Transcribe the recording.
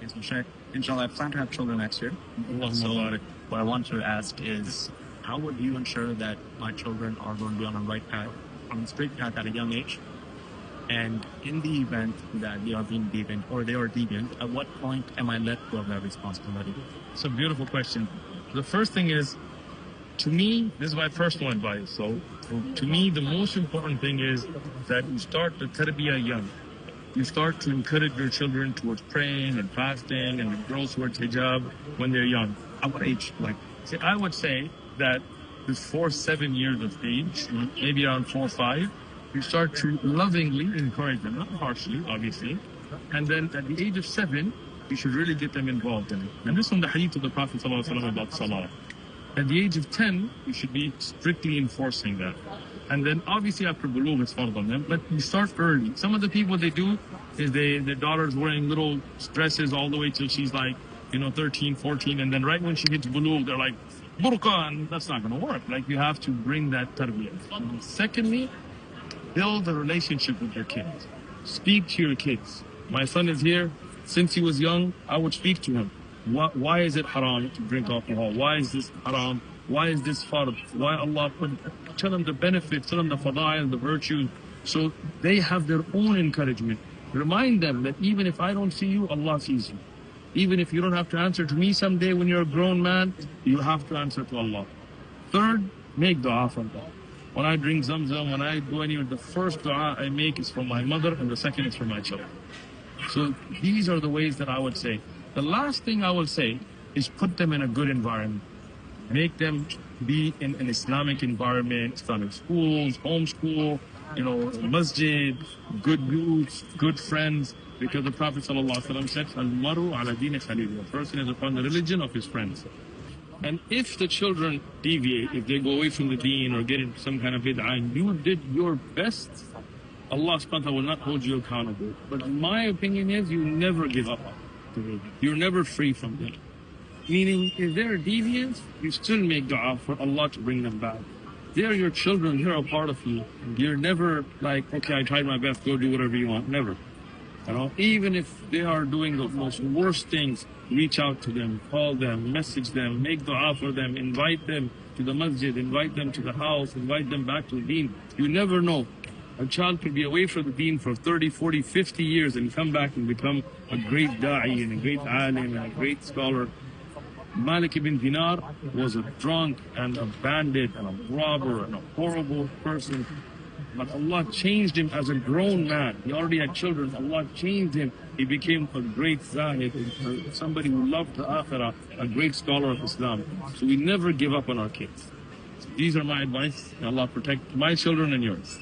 Yes, Shaykh. Inshallah, I plan to have children next year. So, what I want to ask is, how would you ensure that my children are going to be on the right path, on the straight path at a young age? And in the event that they are being deviant or they are deviant, at what point am I let go of that responsibility? It's a beautiful question. The first thing is, to me, this is my personal advice. So, to me, the most important thing is that you start the tarbiyah young. You start to encourage your children towards praying and fasting and grow towards hijab when they're young. At what age? I would say that before 7 years of age, maybe around 4 or 5, you start to lovingly encourage them, not harshly, obviously. And then at the age of 7, you should really get them involved in it. And this is from the hadith of the Prophet ﷺ about salah. At the age of 10, you should be strictly enforcing that. And then obviously after bulugh, it's fard on them, but you start early. Some of the people, they do is their daughter's wearing little dresses all the way till she's 13, 14, and then right when she hits bulugh, they're like, burqa, and that's not going to work. You have to bring that tarbiyah. Secondly, build a relationship with your kids. Speak to your kids. My son is here. Since he was young, I would speak to him. Why is it haram to drink alcohol? Why is this haram? Why is this fard? Why Allah put? Tell them the benefits, tell them the fadail, the virtues, so they have their own encouragement. Remind them that even if I don't see you, Allah sees you. Even if you don't have to answer to me someday when you're a grown man, you have to answer to Allah. Third, make dua for them. When I drink Zamzam, when I go anywhere, the first dua I make is for my mother and the second is for my children. So these are the ways that I would say. The last thing I will say is put them in a good environment. Make them be in an Islamic environment, Islamic schools, homeschool, masjid, good youths, good friends. Because the Prophet ﷺ said, Al-maru ala dini khalil. A person is upon the religion of his friends. And if the children deviate, if they go away from the deen or get into some kind of bid'ah, and you did your best, Allah subhanahu wa ta'ala will not hold you accountable. But my opinion is you never give up. You're never free from them. Meaning, if they're deviant, you still make dua for Allah to bring them back. They're your children, they're a part of you. You're never like, okay, I tried my best, go do whatever you want. Never. Even if they are doing the most worst things, reach out to them, call them, message them, make dua for them, invite them to the masjid, invite them to the house, invite them back to the deen. You never know. A child could be away from the deen for 30, 40, 50 years and come back and become a great da'i and a great alim and a great scholar. Malik ibn Dinar was a drunk and a bandit and a robber and a horrible person. But Allah changed him as a grown man. He already had children. Allah changed him. He became a great zahid, somebody who loved the akhirah, a great scholar of Islam. So we never give up on our kids. These are my advice. Allah protect my children and yours.